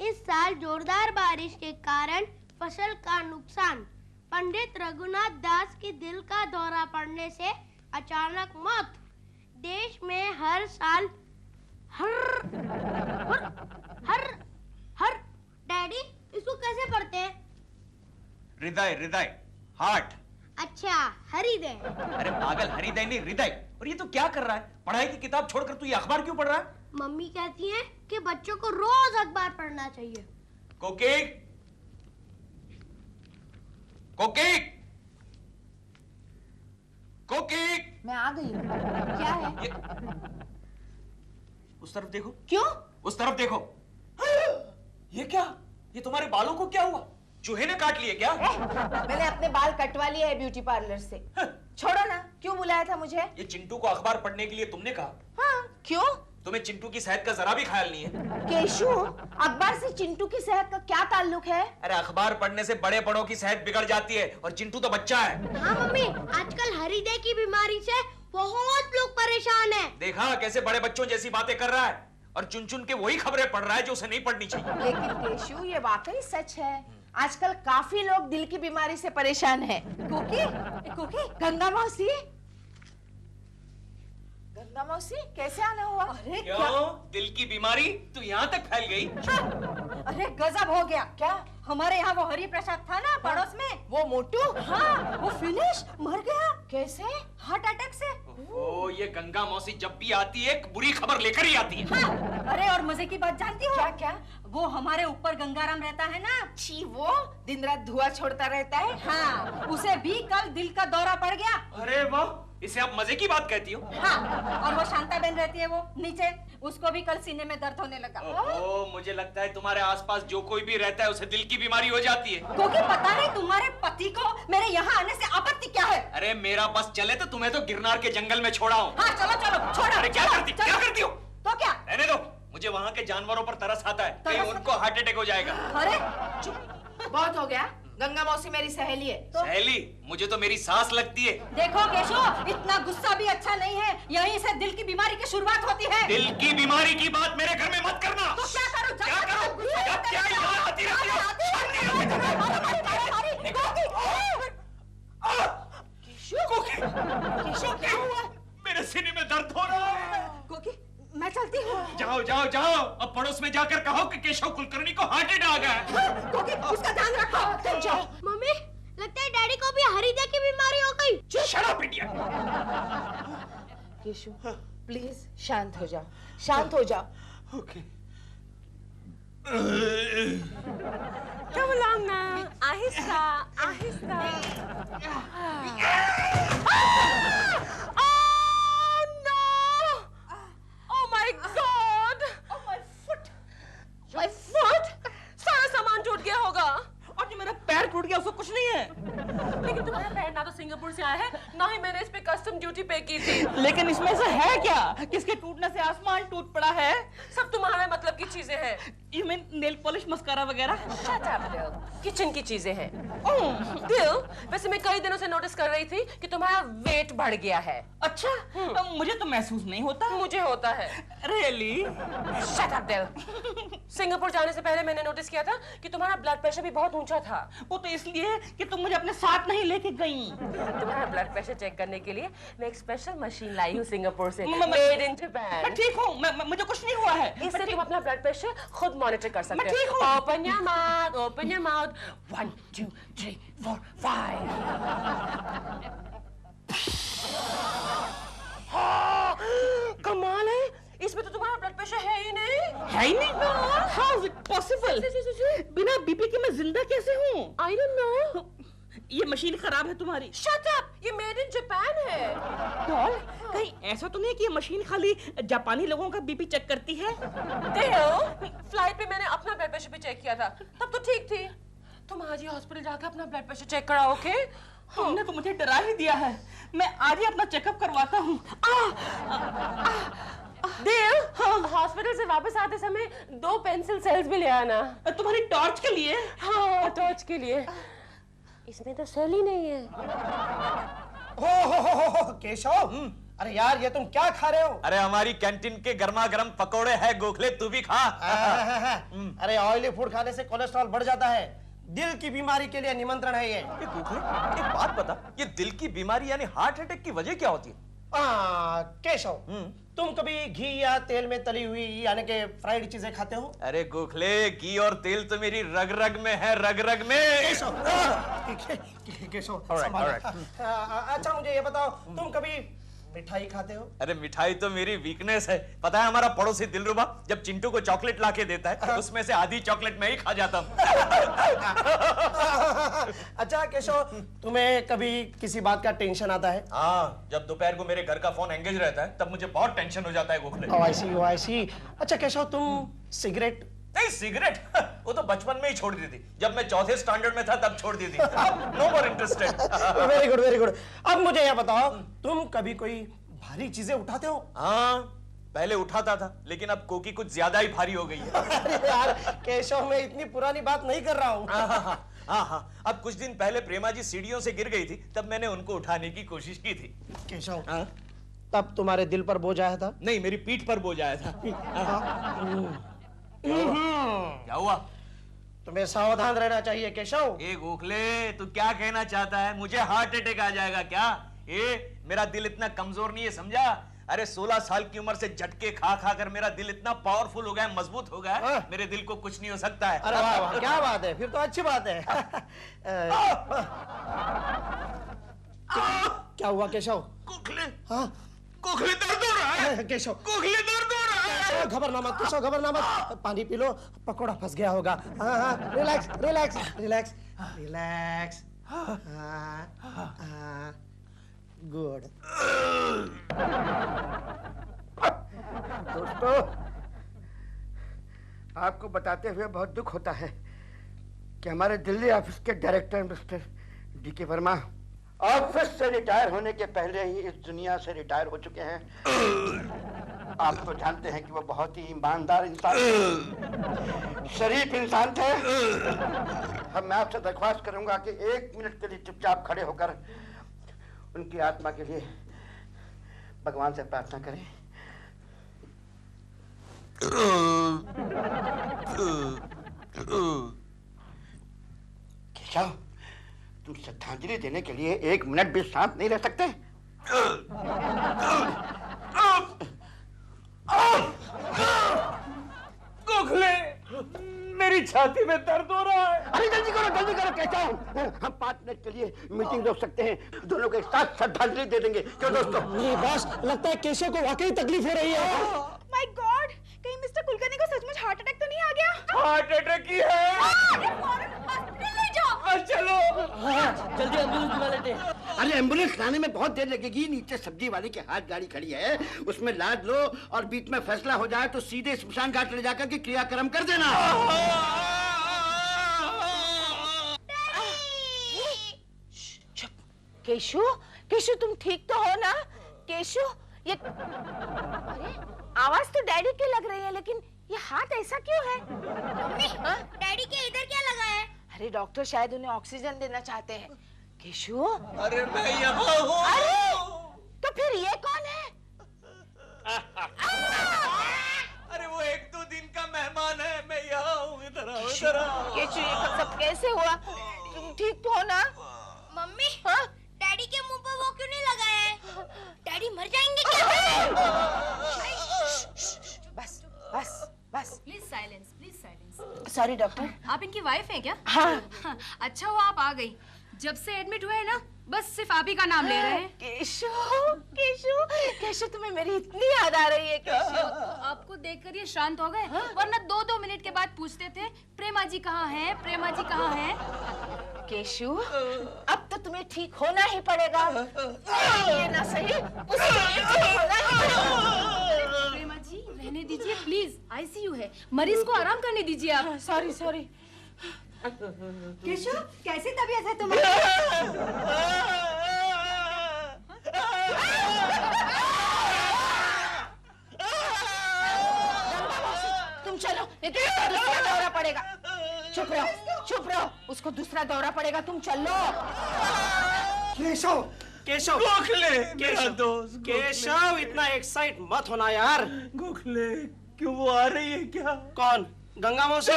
इस साल जोरदार बारिश के कारण फसल का नुकसान। पंडित रघुनाथ दास की दिल का दौरा पड़ने से अचानक मौत। देश में हर साल हर डैडी इसको कैसे पढ़ते हैं? हृदय हृदय हार्ट। अच्छा हृदय। अरे पागल, हृदय नहीं हृदय। और ये तो क्या कर रहा है? पढ़ाई की किताब छोड़कर तू ये अखबार क्यों पढ़ रहा है? मम्मी कहती हैं कि बच्चों को रोज अखबार पढ़ना चाहिए। कोकी कोकी कोकी, मैं आ गई हूँ। क्या है? उस तरफ देखो। क्यों? उस तरफ देखो। ये क्या? ये तुम्हारे बालों को क्या हुआ? चूहे ने काट लिए क्या? मैंने अपने बाल कटवा लिए है ब्यूटी पार्लर से। छोड़ो ना, क्यों बुलाया था मुझे? ये चिंटू को अखबार पढ़ने के लिए तुमने कहा? हाँ, क्यों? तुम्हें चिंटू की सेहत का जरा भी ख्याल नहीं है? केशु, अखबार से चिंटू की सेहत का क्या ताल्लुक है? अरे अखबार पढ़ने से बड़े बड़ों की सेहत बिगड़ जाती है और चिंटू तो बच्चा है। हाँ मम्मी, आजकल हृदय की बीमारी से बहुत लोग परेशान हैं। देखा कैसे बड़े बच्चों जैसी बातें कर रहा है और चुन चुन के वही खबरें पढ़ रहा है जो उसे नहीं पढ़नी चाहिए। लेकिन केशु, ये वाकई सच है। आजकल काफी लोग दिल की बीमारी से परेशान हैं। कोकी, गंगा मौसी, गंगा मौसी, कैसे आना हुआ? अरे क्यों? दिल की बीमारी तो यहाँ तक फैल गई? अरे गजब हो गया। क्या? हमारे यहाँ वो हरि प्रसाद था ना पड़ोस में, वो मोटू? हाँ, वो फिनिश मर गया। कैसे? हार्ट अटैक से। ओ, ये गंगा मौसी जब भी आती है एक बुरी खबर लेकर ही आती है। हाँ, अरे और मजे की बात जानती हो? क्या क्या? वो हमारे ऊपर गंगाराम रहता है ना, छी, वो दिन रात धुआं छोड़ता रहता है। हाँ, उसे भी कल दिल का दौरा पड़ गया। अरे वाह, इसे आप मजे की बात कहती हो? हाँ, और वो शांता बहन रहती है वो नीचे, उसको भी कल सीने में दर्द होने लगा। ओह, मुझे लगता है तुम्हारे आसपास जो कोई भी रहता है उसे दिल की बीमारी हो जाती है। क्योंकि पता नहीं तुम्हारे पति को मेरे यहाँ आने से आपत्ति क्या है? अरे मेरा बस चले तो तुम्हें तो गिरनार के जंगल में छोड़ा हूँ। हाँ चलो चलो, छोड़ो। अरे क्या करती हो? तो क्या? रहने दो, मुझे वहाँ के जानवरों पर तरस आता है, कहीं उनको हार्ट अटैक हो जाएगा। अरे चुप, बहुत हो गया। गंगा मौसी मेरी सहेली है। सहेली? मुझे तो मेरी सास लगती है। देखो केशव, इतना गुस्सा भी अच्छा नहीं है। यहीं से दिल की बीमारी की शुरुआत होती है। दिल की बीमारी की बात मेरे घर में मत करना। तो क्या करूं? क्या करो? क्या यहाँ आती रहती हो? केशु, क्या हुआ? मेरे सीने में दर्द हो रहा है। कोकी, मैं चलती हूँ। जाओ जाओ जाओ, अब पड़ोस में जाकर कहो कि केशव कुलकर्णी को हार्ट अटैक आ गया। कोकी, उसका ध्यान रखो। तुम जाओ। मम्मी, लगता है डैडी को भी हृदय की बीमारी हो गई। Shut up idiot. Keshu, please शांत हो जाओ, शांत हो जाओ। Okay. Come along now. Aahista Aahista. Oh no! Oh my God! Oh my foot! My foot! सारा सामान टूट गया होगा। और जो मेरा पैर टूट गया उसको कुछ नहीं है। लेकिन तुम्हारा पैर ना तो सिंगापुर से आया है, ना ही मैंने इस पे कस्टम ड्यूटी पे की थी। लेकिन इसमें से है क्या? किसके टूटने से आसमान टूट पड़ा है? सब तुम्हारे मतलब की चीजें हैं। You mean nail polish, mascara वगैरह? Shut up, Bill. किचन की चीजें हैं। Bill, वैसे मैं कई दिनों से नोटिस कर रही थी कि तुम्हारा वेट बढ़ गया है। अच्छा, मुझे तो महसूस नहीं होता। मुझे होता है। Really? Shut up, Bill. Singapore जाने से पहले मैंने नोटिस किया था कि तुम्हारा ब्लड प्रेशर भी बहुत ऊंचा था। वो तो इसलिए कि तुम मुझे अपने साथ नहीं लेके गई। तुम्हारा ब्लड प्रेशर चेक करने के लिए मैं एक स्पेशल मशीन लाई हूँ सिंगापुर से, मैं मेड इन जापान। मैं ठीक हूँ, मुझे कुछ नहीं हुआ है। इससे तुम अपना ब्लड प्रेशर खुद मॉनिटर कर सकते मैं ठीक हूँ। Open your mouth, open your mouth. 1, 2, 3, 4, 5. कमाल है, इसमें तो तुम्हारा ब्लड प्रेशर है ही नहीं। है ही नहीं? How is it possible? बिना बीपी के मैं जिंदा कैसे हूँ? I don't know. ये मशीन खराब है तुम्हारी। Shut up, ये मेड इन जापान है। डॉल, कहीं ऐसा तो नहीं कि ये मशीन खाली जापानी लोगों का बीपी चेक करती है? देव, फ्लाइट पे मैंने अपना ब्लड प्रेशर भी चेक किया था, तब तो ठीक थी। तुम आज ही हॉस्पिटल जाके अपना ब्लड प्रेशर चेक कराओ, ओके? तुमने तो मुझे डरा ही दिया है। मैं आज ही अपना चेकअप करवाता हूँ। देव, हॉस्पिटल से वापस आते समय 2 पेंसिल सेल्स भी ले आना। तुम्हारी टॉर्च के लिए? हाँ, टॉर्च के लिए। इसमें तो सेल ही नहीं है। हो केशव, अरे यार ये तुम क्या खा रहे हो? अरे हमारी कैंटीन के गर्मा गर्म पकोड़े हैं गोखले, तू भी खा। अरे ऑयली फूड खाने से कोलेस्ट्रॉल बढ़ जाता है, दिल की बीमारी के लिए निमंत्रण है ये। गोखले एक बात बता, ये दिल की बीमारी यानी हार्ट अटैक की वजह क्या होती है? केशव, तुम कभी घी या तेल में तली हुई यानी कि फ्राइड चीजें खाते हो? अरे गोखले, घी और तेल तो मेरी रग रग में है, रग रग में। केशव Alright. अच्छा मुझे ये बताओ, तुम कभी मिठाई खाते हो? अरे मिठाई तो मेरी वीकनेस है। पता है हमारा पड़ोसी दिलरुबा जब चिंटू को चॉकलेट लाके देता है उसमें से आधी चॉकलेट मैं ही खा जाता हूँ। अच्छा केशव, तुम्हें कभी किसी बात का टेंशन आता है? हाँ, जब दोपहर को मेरे घर का फोन एंगेज रहता है तब मुझे बहुत टेंशन हो जाता है गोखले। Oh, I see. अच्छा केशव, तुम सिगरेट? नहीं, सिगरेट वो तो बचपन में ही छोड़ दी थी, जब मैं चौथे स्टैंडर्ड में था तब छोड़ दी थी। No more interested. Very good. अब मुझे ये बताओ, तुम कभी कोई भारी चीजें उठाते हो? हाँ, पहले उठाता था लेकिन अब कोकी कुछ ज्यादा ही भारी हो गई है। अरे यार केशव, मैं इतनी पुरानी बात नहीं कर रहा हूँ। हाँ, अब कुछ दिन पहले प्रेमा जी सीढ़ियों से गिर गई थी, तब मैंने उनको उठाने की कोशिश की थी। केशव, तब तुम्हारे दिल पर बोझ आया था? नहीं, मेरी पीठ पर बोझ आया था। क्या हुआ? तुम्हें सावधान रहना चाहिए केशव। ए गोखले, तू क्या कहना चाहता है? मुझे हार्ट अटैक आ जाएगा क्या? मेरा दिल इतना कमजोर नहीं है, समझा? अरे 16 साल की उम्र से झटके खा खा कर मेरा दिल इतना पावरफुल हो गया है, मजबूत हो गया है, मेरे दिल को कुछ नहीं हो सकता है। अरे वाह, क्या बात है, फिर तो अच्छी बात है। क्या हुआ केशव? गोखले, हाँ गोखले दर्द हो रहा है। केशव, गोखले दर्द हो रहा है। घबरना मत केशव, घबरना मत, पानी पी लो, पकोड़ा फंस गया होगा। हाँ, रिलैक्स। गुड। दोस्तों, आपको बताते हुए बहुत दुख होता है कि हमारे दिल्ली ऑफिस के director mister DK Verma office से रिटायर होने के पहले ही इस दुनिया से रिटायर हो चुके हैं। आप तो जानते हैं कि वो बहुत ही ईमानदार इंसान थे, शरीफ इंसान थे। अब मैं आपसे दरख्वास्त करूंगा कि 1 मिनट के लिए चुपचाप खड़े होकर उनकी आत्मा के लिए भगवान से प्रार्थना करें। केशव, तुम श्रद्धांजलि देने के लिए 1 मिनट भी शांत नहीं रह सकते? गोखले, मेरी छाती में दर्द हो रहा है। अरे जल्दी करो केशव, हम 5 मिनट के लिए मीटिंग रोक सकते हैं, दोनों के साथ श्रद्धांजलि दे देंगे। क्यों दोस्तों? नहीं बॉस, लगता है केशव को वाकई तकलीफ हो रही है। माय गॉड, कहीं मिस्टर कुलकर्णी को सचमुच हार्ट अटैक तो नहीं आ गया? हार्ट अटैक ही है। हॉस्पिटल ले जाओ। चलो। जल्दी एम्बुलेंस बुला लेते हैं। अरे एम्बुलेंस लाने में बहुत देर लगेगी, नीचे सब्जी वाले के हाथ गाड़ी खड़ी है, उसमें लाद लो और बीच में फैसला हो जाए तो सीधे स्मशान घाट ले जाकर के क्रियाक्रम कर देना। केशु तुम ठीक तो हो ना? केशु, ये अरे आवाज तो डैडी की लग रही है, लेकिन ये हाथ ऐसा क्यों है? मम्मी, डैडी के इधर क्या लगा है? अरे डॉक्टर शायद उन्हें ऑक्सीजन देना चाहते हैं। केशु, अरे मैं यहाँ हूँ। अरे तो फिर ये कौन है? अरे वो 1-2 दिन का मेहमान है, मैं यहाँ हूँ, इधर आओ। केशु, ये सब कैसे हुआ? तुम ठीक तो हो ना? मम्मी, हाँ? डैडी के मुंह पर वो क्यों नहीं लगा है? डैडी मर जाएंगे क्या? बस। Please silence. Sorry doctor. आप इनकी वाइफ हैं क्या? हाँ। अच्छा हुआ आप आ गई। जब से एडमिट हुए हैं ना, बस सिर्फ आप ही का नाम ले रहे हैं। केशु, तुम्हें मेरी इतनी याद आ रही है केशु। आपको देखकर ये शांत हो गए, वरना 2-2 मिनट के बाद पूछते थे प्रेमा जी कहाँ हैं, प्रेमा जी कहाँ हैं। केशु, अब तो तुम्हें ठीक होना ही पड़ेगा। ये ना सही, प्रेमा जी रहने दीजिए प्लीज, आईसीयू है, मरीज को आराम करने दीजिए आप। सॉरी। केशु, कैसी तबीयत है तुम्हारी? तुम चलो, नहीं तो उसको दूसरा दौरा पड़ेगा। चुप रहो, उसको दूसरा दौरा पड़ेगा, तुम चलो। केशव, केशव गोखले मेरा दोस्त केशव इतना एक्साइट मत होना यार। गोखले क्यों वो आ रही है क्या? कौन? गंगा मौसी?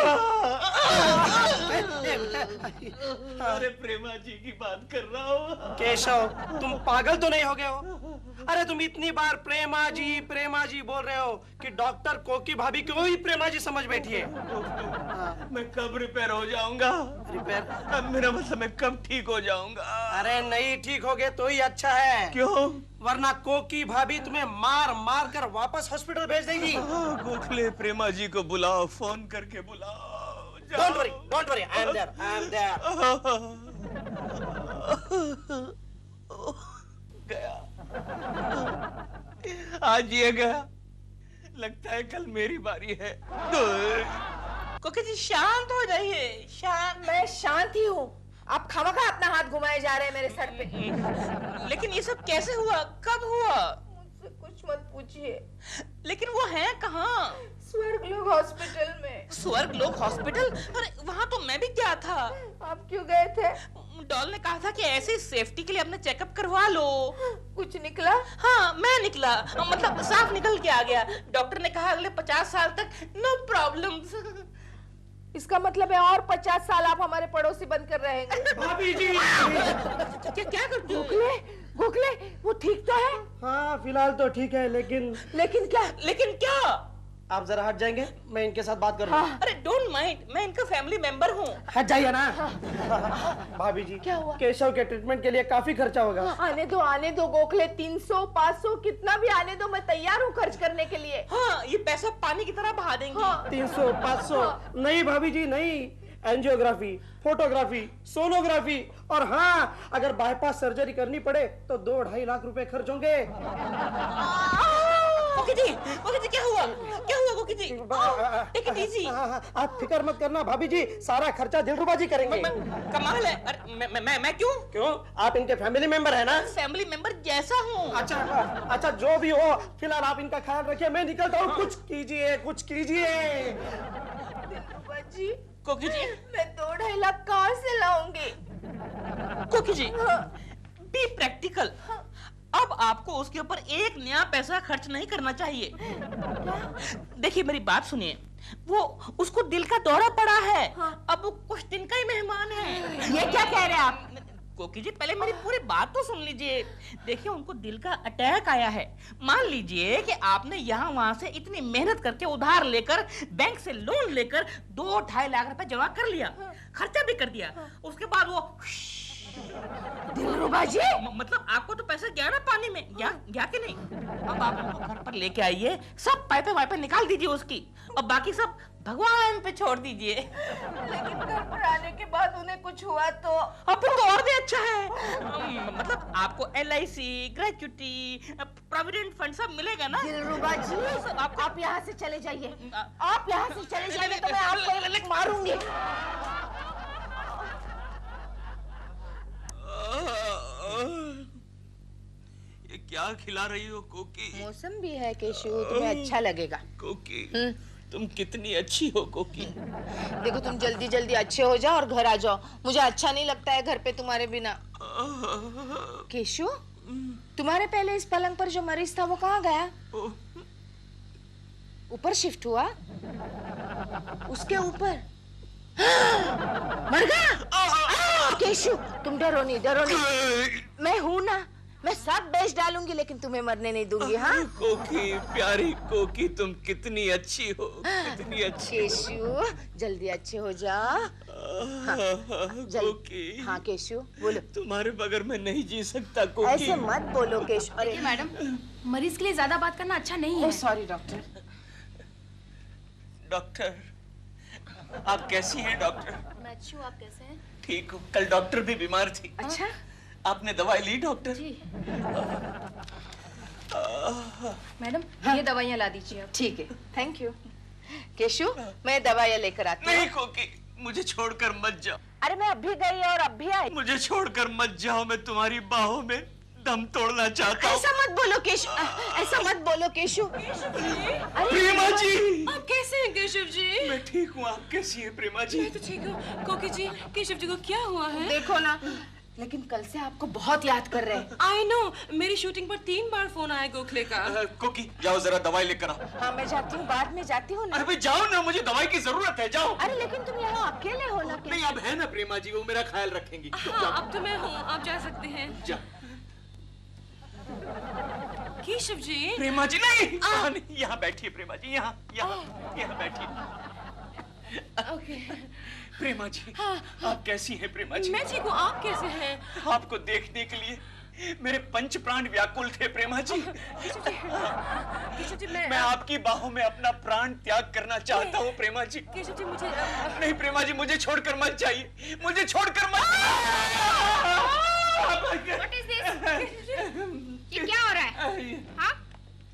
अरे प्रेमा जी की बात कर रहा हूँ। केशव तुम पागल तो नहीं हो गए हो? अरे तुम इतनी बार प्रेमा जी बोल रहे हो कि डॉक्टर कोकी भाभी को ही प्रेमा जी समझ बैठी है। मैं कब रिपेयर हो जाऊंगा? रिपेयर? अब मेरा मतलब मैं कब ठीक हो जाऊंगा? अरे नहीं ठीक हो गए तो ही अच्छा है। क्यों? वरना कोकी भाभी तुम्हें मार मार कर वापस हॉस्पिटल भेज देगी। गोखले प्रेमा जी को बुलाओ, फोन करके बुलाओ। Don't worry, I am there. गया, आज ये गया, लगता है कल मेरी बारी है। कोकी जी शांत हो जाइए, शांत। मैं शांत ही हूँ, आप खामखा अपना हाथ घुमाए जा रहे हैं मेरे सर पे। लेकिन ये सब कैसे हुआ, कब हुआ? मुझसे कुछ मत पूछिए। लेकिन वो है कहाँ? स्वर्गलोक हॉस्पिटल में। स्वर्गलोक हॉस्पिटल? अरे वहाँ तो मैं भी गया था। आप क्यों गए थे? डॉल ने कहा था कि ऐसे सेफ्टी के लिए अपना चेकअप करवा लो। कुछ निकला? हाँ मैं निकला, मतलब साफ निकल के आ गया। डॉक्टर ने कहा अगले 50 साल तक नो प्रॉब्लम्स। इसका मतलब है और 50 साल आप हमारे पड़ोसी बनकर रहेंगे। भाभी जी क्या करते हो? गोखले वो ठीक तो है? हाँ फिलहाल तो ठीक है, लेकिन क्या? आप जरा हट जाएंगे, मैं इनके साथ बात कर रहा हूँ। अरे डोंट माइंड, मैं इनका फैमिली मेंबर हूँ। हट जाइए ना। भाभी जी क्या हुआ? केशव के ट्रीटमेंट के लिए काफी खर्चा होगा। आने दो गोखले, 300 500 कितना भी आने दो, मैं तैयार हूँ खर्च करने के लिए। हाँ ये पैसा पानी की तरह बहा देंगे। 300 500 नहीं भाभी जी नहीं, एंजियोग्राफी, फोटोग्राफी, सोनोग्राफी और हाँ अगर बाईपास सर्जरी करनी पड़े तो 2-2.5 लाख रुपए खर्च होंगे। कोकी जी क्या हुआ कोकी जी? Take it easy. आप फिक्र मत करना भाभी जी, सारा खर्चा दिलरुबा जी करेंगे। कमाल है। अरे मैं क्यों? आप इनके फैमिली मेंबर है ना? फैमिली मेंबर जैसा हूँ। अच्छा जो भी हो, फिलहाल आप इनका ख्याल रखिए, मैं निकलता हूँ। कुछ कीजिए जी। कोकी जी मैं 2-2.5 लाख कहाँ से लाऊंगी? कोकी जी बी प्रैक्टिकल। अब आपको उसके ऊपर एक नया पैसा खर्च नहीं करना चाहिए। देखिए मेरी बात सुनिए, वो उसको दिल का दौरा पड़ा है। अब वो कुछ दिन का ही मेहमान है। ये क्या कह रहे हैं आप? कोकी जी पहले मेरी पूरी बात तो सुन लीजिए। देखिए उनको दिल का अटैक आया है। मान लीजिए कि आपने यहाँ वहां से इतनी मेहनत करके उधार लेकर, बैंक से लोन लेकर 2-2.5 लाख रुपए जमा कर लिया, खर्चा भी कर दिया। उसके बाद वो दिलरुबा जी, मतलब आपको तो पैसा गया ना पानी में, गया कि नहीं? अब आप उनको घर पर लेके आइए, सब पाइपे वाइपे निकाल दीजिए उसकी, और बाकी सब भगवान पे छोड़ दीजिए। लेकिन घर पर आने के बाद उन्हें कुछ हुआ तो? अब तो और भी अच्छा है। मतलब आपको LIC, ग्रेच्युटी, प्रोविडेंट फंड सब मिलेगा ना? दिलरुबा जी आप यहाँ से चले जाइए, आप यहाँ से चले जाइए तो मैं आपको मारूंगी। ये क्या खिला रही हो कोकी? मौसम भी है केशु, तुम्हें अच्छा लगेगा। कोकी तुम कितनी अच्छी हो कोकी। देखो तुम जल्दी जल्दी अच्छे हो जाओ और घर आ जाओ, मुझे अच्छा नहीं लगता है घर पे तुम्हारे बिना। केशु तुम्हारे पहले इस पलंग पर जो मरीज था वो कहाँ गया? ऊपर शिफ्ट हुआ? उसके ऊपर मर गया? केशु तुम डरो नहीं, मैं हूं ना, मैं सब बेच डालूंगी लेकिन तुम्हें मरने नहीं दूंगी। हाँ कोकी प्यारी कोकी, तुम कितनी अच्छी हो, कितनी अच्छी। केशु जल्दी अच्छे हो जा। कोकी हाँ केशु बोलो। तुम्हारे बगैर मैं नहीं जी सकता कोकी। ऐसे मत बोलो केशु। अरे मैडम मरीज के लिए ज्यादा बात करना अच्छा नहीं है। Sorry doctor. डॉक्टर आप कैसी हैं डॉक्टर? मैं अच्छी हूँ, आप कैसे हैं? ठीक हूँ। कल डॉक्टर भी बीमार थी। अच्छा आपने दवाई ली डॉक्टर? जी मैडम ये दवाइयाँ ला दीजिए आप। ठीक है थैंक यू। केशु मैं दवाइयाँ लेकर आती हूँ। नहीं कोकी मुझे छोड़कर मत जाओ। अरे मैं अभी गई और अब भी आई। मुझे छोड़कर मत जाओ, मैं तुम्हारी बाहों में दम तोड़ना चाहता हूँ। ऐसा मत बोलो केशु, ऐसा मत बोलो केशु। प्रेमा जी आप कैसे हैं केशव जी? मैं ठीक हूँ, आप कैसी हैं प्रेमा जी? मैं तो ठीक हूँ। कोकी जी केशव जी को क्या हुआ है? देखो ना लेकिन कल से आपको बहुत याद कर रहे हैं। आई नो, मेरी शूटिंग पर 3 बार फोन आया गोखले का। कोकी जाओ जरा दवाई लेकर आओ। हाँ मैं जाती हूँ, बाद में जाती हूँ ना। अरे भाई जाओ ना, मुझे दवाई की जरूरत है, जाओ। अरे लेकिन तुम यहाँ अकेले हो ना। नहीं अब है ना प्रेमा जी, वो मेरा ख्याल रखेंगी। हाँ अब तो मैं हूँ, आप जा सकते हैं। जा। केशव जी। प्रेमा जी नहीं, यहाँ बैठिए प्रेमा जी, यहाँ बैठिए। ओके। प्रेमा जी आप कैसी हैं प्रेमा जी? मैं ठीक हूँ, आप कैसे हैं? आपको देखने के लिए मेरे पंच प्राण व्याकुल थे प्रेमा जी। केशव जी मैं आपकी बाहों में अपना प्राण त्याग करना चाहता हूँ प्रेमा जी। केशव जी मुझे नहीं प्रेमा जी, मुझे छोड़कर मत जाइए, मुझे छोड़कर मत। What is this? ये क्या हो रहा है? हाँ?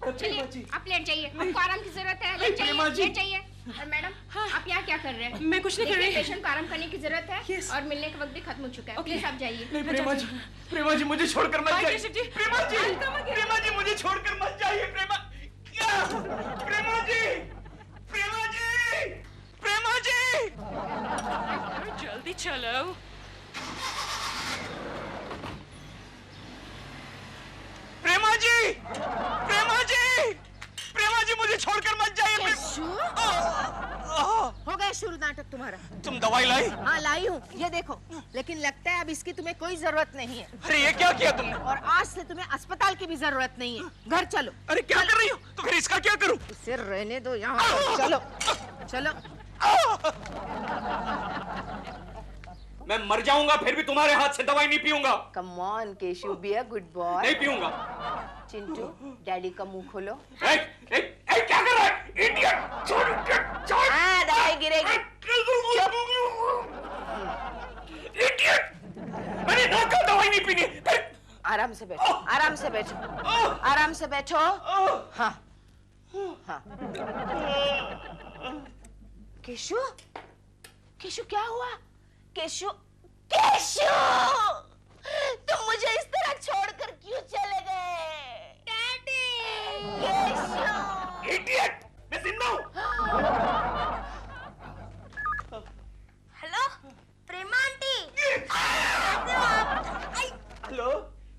चलिए आप लेट जाइए, आपको आराम की जरूरत है, लेट जाइए। और मैडम आप यहाँ क्या कर रहे हैं? मैं कुछ नहीं कर रही। पेशेंट को आराम करने की जरूरत है और मिलने का वक्त भी खत्म हो चुका है। प्लीज आप जाइए। नहीं प्रेमा जी मुझे छोड़कर मत जाइए। प्रेमा जी मुझे छोड़कर मत जाइए। प्रेमा जी जल्दी चलो। प्रेमा जी मुझे छोड़कर मत जाइए। हो गया शुरू नाटक तुम्हारा। तुम दवाई लाई? हाँ लाई हूँ, ये देखो। लेकिन लगता है अब इसकी तुम्हें कोई जरूरत नहीं है। अरे ये क्या किया तुमने? और आज से तुम्हें अस्पताल की भी जरूरत नहीं है। घर चलो। अरे क्या कर रही हो? तो फिर इसका क्या करूं? इसे रहने दो यहाँ। चलो चलो। मैं मर जाऊंगा फिर भी तुम्हारे हाथ से दवाई नहीं पीऊंगा। Come on Keshav, be a good boy. नहीं पीऊंगा। चिंटू डैडी का मुंह खोलो। क्या कर रहा है? इडियट! छोड़। हाँ दवाई गिरेगी। इडियट! मैंने ना कहा दवाई नहीं पीनी। आराम से बैठो, आराम से बैठो, आराम से बैठो। हाँ हाँ। केशव, केशव क्या हुआ? केशव, तुम मुझे इस तरह छोड़कर क्यों चले गए? डैडी! केशव! इडियट! मैं जिंदा हूँ। हेलो प्रेमा आंटी।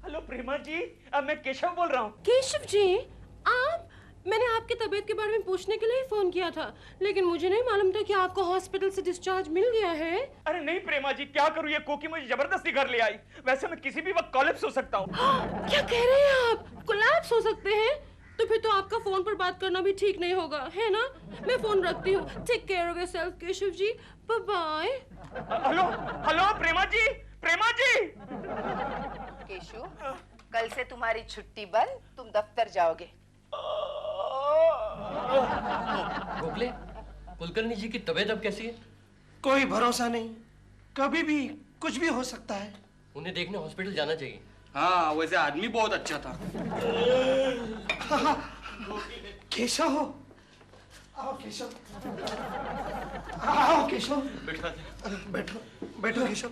हेलो प्रेमा जी, अब मैं केशव बोल रहा हूँ। केशव जी आप, मैंने आपकी तबीयत के बारे में पूछने के लिए ही फोन किया था, लेकिन मुझे नहीं मालूम था कि आपको हॉस्पिटल से डिस्चार्ज मिल गया है। अरे नहीं प्रेमा जी, क्या करूँ, ये कोकी मुझे जबरदस्ती घर ले आई। वैसे मैं किसी भी वक्त कोलैप्स हो सकता हूँ। क्या कह रहे हैं आप? कोलैप्स हो सकते हैं? तो फिर तो आपका फोन पर बात करना भी ठीक नहीं होगा, है ना? मैं फोन रखती हूँ। Take care of yourself Keshav ji. Bye bye. Hello Prema ji. Keshav, कल से तुम्हारी छुट्टी बंद, तुम दफ्तर जाओगे। गोखले, कुलकर्णी जी की तबीयत अब कैसी है? कोई भरोसा नहीं, कभी भी कुछ भी हो सकता है। उन्हें देखने हॉस्पिटल जाना चाहिए। हाँ वैसे आदमी बहुत अच्छा था। केशव हो, आओ केशव, आओ केशव। बैठो केशव,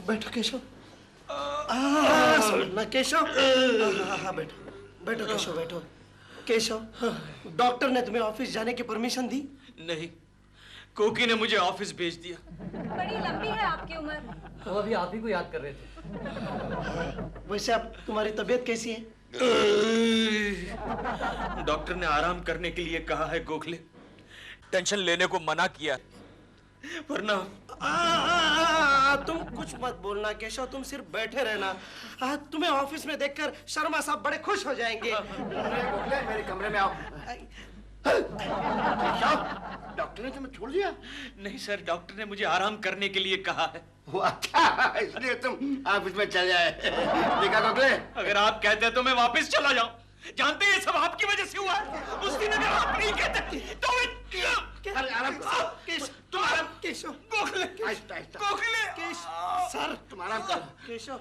बैठो केशव। ना केशव, हाँ बैठो केशव, बैठो। केशव, डॉक्टर ने तुम्हें ऑफिस जाने की परमिशन दी? नहीं, कोकी ने मुझे ऑफिस भेज दिया। बड़ी लंबी है आपकी उम्र। वो अभी आप ही को याद कर रहे थे। वैसे अब तुम्हारी तबीयत कैसी है? डॉक्टर ने आराम करने के लिए कहा है गोखले, टेंशन लेने को मना किया, वरना तुम कुछ मत बोलना केशव, तुम सिर्फ बैठे रहना। तुम्हें ऑफिस में देखकर शर्मा साहब बड़े खुश हो जाएंगे। मेरे कमरे में आओ। डॉक्टर ने तुम्हें छोड़ दिया? नहीं सर, डॉक्टर ने मुझे आराम करने के लिए कहा है। वो अच्छा, इसलिए तुम ऑफिस में चले आए। देखा गोखले, अगर आप कहते तो मैं वापस चला जाऊं। जानते हैं सब आपकी वजह से हुआ है। उस दिन अगर आप नहीं कहते तो अरे आराम करो। केशव, गोखले, गोखले, सर तुम आराम करो। केशव,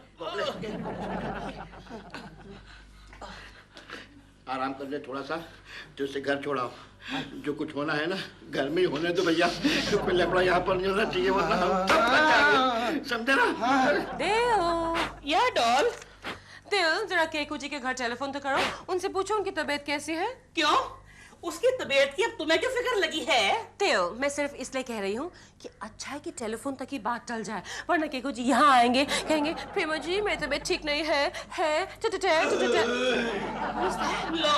आराम कर ले थोड़ा सा, तो उसे घर छोड़ाओ। जो कुछ होना है ना घर में ही होने दो भैया। तो कोई लफड़ा यहाँ पर नहीं होना चाहिए, वरना समझे ना? दिल, या डॉल, दिल जरा केकू जी के घर टेलीफोन तो करो, उनसे पूछो उनकी तबीयत कैसी है। क्यों? उसकी तबीयत की अब तुम्हें क्यों फिक्र लगी है? तेओ, मैं सिर्फ इसलिए कह रही हूँ कि अच्छा है कि टेलीफोन तक ही बात टल जाए, वरना केको जी यहाँ आएंगे, कहेंगे प्रेमा जी मेरी तबीयत ठीक नहीं है लो,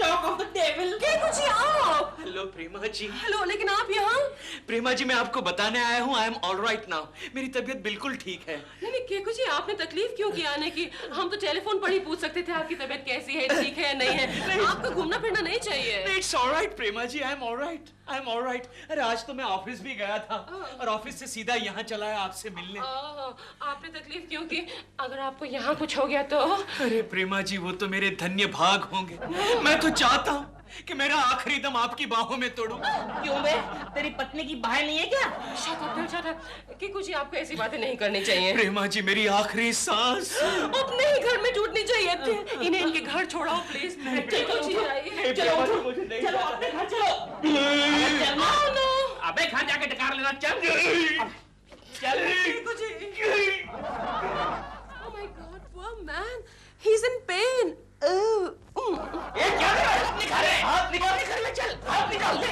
टॉक ऑफ द डेविल। केको जी आओ। हेलो प्रेमा जी। हेलो, लेकिन आप यहाँ? प्रेमा जी मैं आपको बताने आया हूँ, आई एम ऑल राइट नाउ। मेरी तबीयत बिल्कुल ठीक है। नहीं केको जी, आपने तकलीफ क्यों की आने की? हम तो टेलीफोन पर ही पूछ सकते थे आपकी तबीयत कैसी है, ठीक है नहीं है। आपको घूमना फिरना नहीं चाहिए। It's all right Prema ji, I am all right, I am all right. अरे आज तो मैं ऑफिस भी गया था और ऑफिस से सीधा यहाँ चला है आपसे मिलने। आपने तकलीफ क्यों की? अगर आपको यहाँ कुछ हो गया तो? अरे प्रेमा जी वो तो मेरे धन्य भाग होंगे। मैं तो चाहता हूँ कि मेरा आखिरी दम आपकी बाहों में तोड़ूं। क्यों बे? तेरी पत्नी की बाहें नहीं है क्या? Shut up. केको जी आपको ऐसी बातें नहीं करनी चाहिए। प्रेमा जी मेरी आखिरी सांस अपने ही घर में टूटनी चाहिए थी। इन्हें इनके घर छोड़ाओ प्लीज। केको जी आइए। चलो अपने घर चलो। अबे कहाँ जाके डकार लेना, चल चल। केको जी। Oh my God, poor man. He's in pain. ये क्या हाथ निकाल ले, चल हाथ निकाल दे।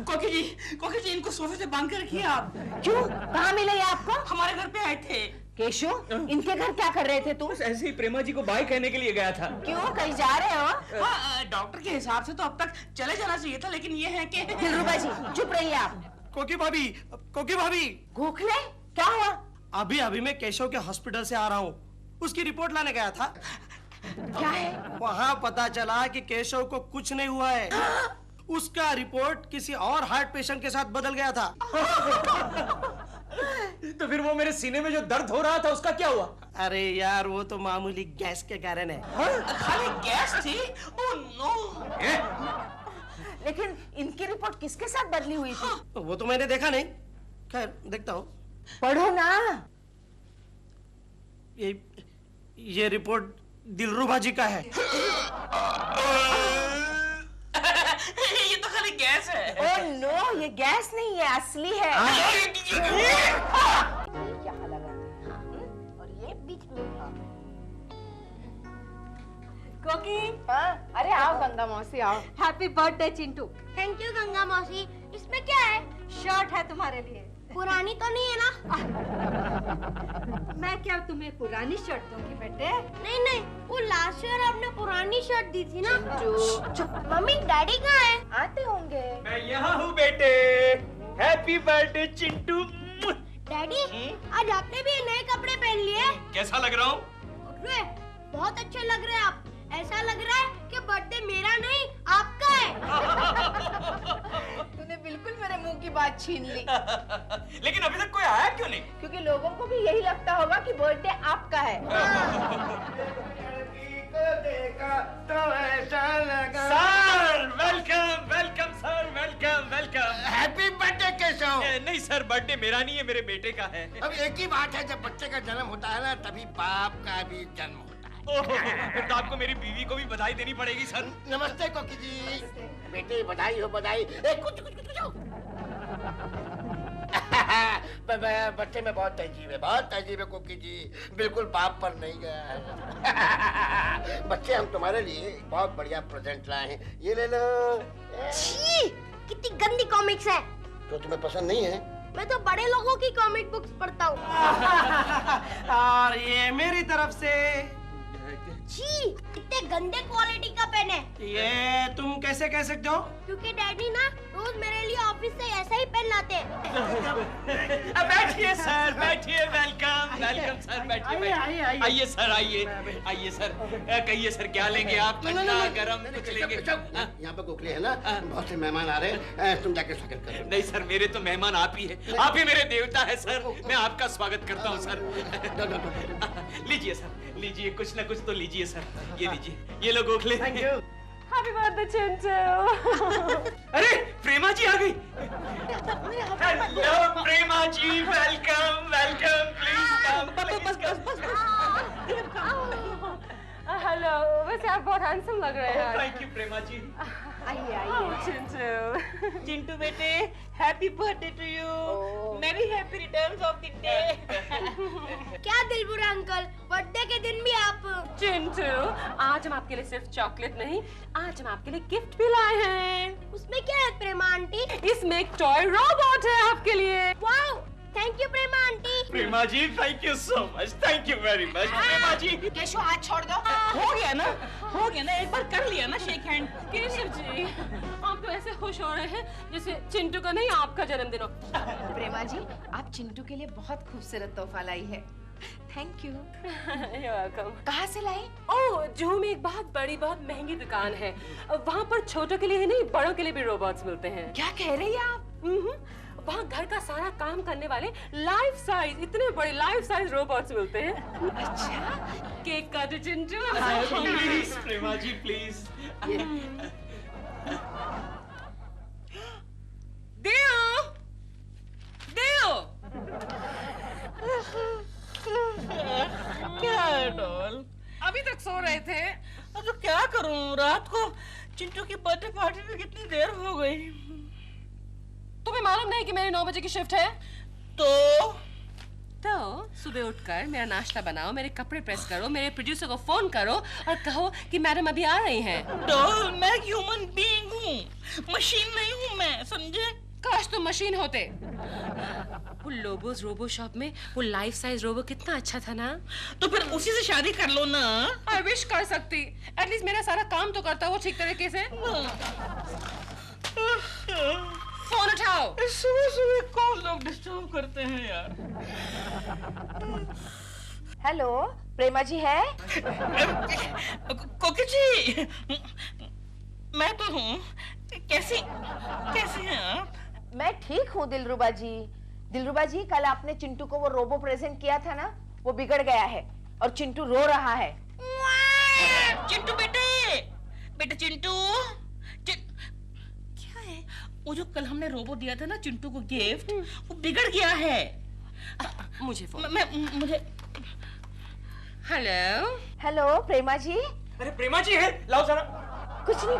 कोकी जी इनको सोफे से बांध के रखिए आप। क्यों? कहाँ मिले ये आपको? हमारे घर पे आए थे। केशु, इनके घर क्या कर रहे थे तुम? ऐसे ही प्रेमा जी को बाय कहने के लिए गया था। क्यों, कहीं जा रहे हो? हाँ, डॉक्टर के हिसाब से तो अब तक चले जाना चाहिए था, लेकिन ये है कि दिलरुबा जी चुप रहिए आप। कोकी भाभी। गोखले, क्या हुआ? अभी मैं केशव के हॉस्पिटल से आ रहा हूँ, उसकी रिपोर्ट लाने गया था। क्या है? वहाँ पता चला कि केशव को कुछ नहीं हुआ है। उसका रिपोर्ट किसी और हार्ट पेशेंट के साथ बदल गया था। तो फिर वो मेरे सीने में जो दर्द हो रहा था उसका क्या हुआ? अरे यार वो तो मामूली गैस के कारण है। खाली गैस थी? Oh no. लेकिन इनकी रिपोर्ट किसके साथ बदली हुई थी? वो तो मैंने देखा नहीं, खैर देखता हूँ। पढ़ो ना। ये रिपोर्ट दिलरुबा जी का है। ये तो खाली गैस है। ओह नो, ये गैस नहीं है, असली है। यहाँ लगाते हैं और ये बीच में। कोकी, अरे आओ गंगा मौसी आओ। Happy birthday Chintu. Thank you Ganga मौसी। इसमें क्या है? शर्ट है तुम्हारे लिए। पुरानी तो नहीं है ना? मैं क्या तुम्हें पुरानी शर्ट दूंगी बेटे? नहीं, वो लास्ट ईयर आपने पुरानी शर्ट दी थी ना। मम्मी डैडी कहाँ है? आते होंगे। मैं यहाँ हूँ बेटे। Happy birthday Chintu. डैडी आज आपने भी नए कपड़े पहन लिए। कैसा लग रहा हूँ? बहुत अच्छे लग रहे हैं आप। ऐसा लग रहा है कि बर्थडे मेरा नहीं आपका है। तूने बिल्कुल मेरे मुंह की बात छीन ली। लेकिन अभी तक कोई आया क्यों नहीं? क्योंकि लोगों को भी यही लगता होगा कि बर्थडे आपका है। देखा तो ऐसा लगा। Sir welcome sir, welcome. Happy birthday Keshav. नहीं सर, बर्थडे मेरा नहीं है, मेरे बेटे का है। अब एक ही बात है, जब बच्चे का जन्म होता है ना तभी बाप का भी जन्म होता है। फिर तो आपको मेरी बीवी को भी बधाई देनी पड़ेगी सर। नमस्ते कोकी जी। बेटे बधाई हो बधाई। कुछ बच्चे में बहुत तहजीब है कोकी जी, बिल्कुल बाप पर नहीं गया है। बच्चे हम तुम्हारे लिए बहुत बढ़िया प्रेजेंट लाए हैं, ये ले लो। छी, कितनी गंदी कॉमिक्स है। तो तुम्हें पसंद नहीं है? मैं तो बड़े लोगों की कॉमिक बुक्स पढ़ता हूँ। और ये मेरी तरफ से। छी, कितने गंदे क्वालिटी का पेन है। ये तुम कैसे कह सकते हो? क्योंकि डैडी ना रोज मेरे लिए ऑफिस से ऐसा ही पेन लाते हैं। बैठिए सर, बैठिए। वेलकम सर, बैठिए। आइए सर। कहिए सर क्या लेंगे आप? ठंडा गरम कुछ लेंगे? यहाँ पे गोखले है ना, बहुत से मेहमान आ रहे हैं, तुम जाके स्वागत करो। नहीं सर, मेरे तो मेहमान आप ही है, आप ही मेरे देवता है सर। मैं आपका स्वागत करता हूँ सर। लीजिए सर, लीजिए, कुछ ना कुछ तो लीजिए सर। ये लीजिए, ये लो Gokhale. Thank you. Happy birthday Chintu. अरे प्रेमा जी आ गई। Hello Prema ji, welcome. Please come. Hello, वैसे आप बहुत हैंडसम लग रहे हैं। Thank you Prema ji. आइए आइए। चिंटू। चिंटू बेटे, हैप्पी बर्थडे टू यू। मेरी happy returns of the day. क्या दिलबुरा अंकल, बर्थडे के दिन भी आप। चिंटू, आज हम आपके लिए सिर्फ चॉकलेट नहीं, आज हम आपके लिए गिफ्ट भी लाए हैं। उसमें क्या है प्रेमा आंटी? इसमें एक टॉय रोबोट है आपके लिए। Wow, thank you Prema aunty. Prema ji thank you so much, thank you very much Prema ji. Keshav हाथ छोड़ दो। हो गया ना, हो गया ना, एक बार कर लिया ना शेक हैंड। केशव जी, आप तो ऐसे खुश हो रहे हैं जैसे चिंटू का नहीं आपका जन्मदिन हो। प्रेमा जी, आप चिंटू के लिए बहुत खूबसूरत तोहफा लाई है। Thank you. वेलकम। कहाँ से लाई? ओह, जुहू में एक बहुत बड़ी, बहुत महंगी दुकान है। वहाँ पर छोटों के लिए ही नहीं, बड़ों के लिए भी रोबोट्स मिलते हैं। क्या कह रही है आप? वहाँ घर का सारा काम करने वाले लाइफ साइज, इतने बड़े लाइफ साइज रोबोट्स मिलते हैं। अच्छा, केक काटो चिंटू। Please Prema ji please. देओ, देओ। क्या है डॉल? अभी तक सो रहे थे। अब तो क्या करूं, रात को चिंटू की बर्थडे पार्टी में कितनी देर हो गई। तुम्हें मालूम नहीं कि मेरी 9 बजे की शिफ्ट है? तो सुबह उठकर मेरा नाश्ता बनाओ, मेरे कपड़े प्रेस करो, मेरे प्रोड्यूसर को फोन करो और कहो कि मैडम अभी आ रही हैं। डॉल, मैं ह्यूमन बीइंग हूँ, मशीन नहीं हूँ मैं, समझे? काश तुम मशीन होते। वो लोबोस रोबो शॉप में वो लाइफ साइज रोबो कितना अच्छा था ना। तो फिर उसी से शादी कर लो ना। आई विश कर सकती, एटलीस्ट मेरा सारा काम तो करता वो ठीक तरीके से। फोन उठाओ। सुबह सुबह कौन लोग डिस्टर्ब करते हैं यार। हेलो, प्रेमा जी है? कोकी जी, मैं तो हूँ। कैसी हैं आप? मैं ठीक हूँ दिलरुबा जी। दिलरुबा जी, कल आपने चिंटू को वो रोबो प्रेजेंट किया था ना, वो बिगड़ गया है और चिंटू रो रहा है। चिंटू बेटे, बेटे चिंटू। क्या है? वो जो कल हमने रोबो दिया था ना चिंटू को गिफ्ट, वो बिगड़ गया है। मुझे फोन। मुझे। हेलो हेलो प्रेमा जी। अरे प्रेमा जी है, लाओ जरा। कुछ नहीं,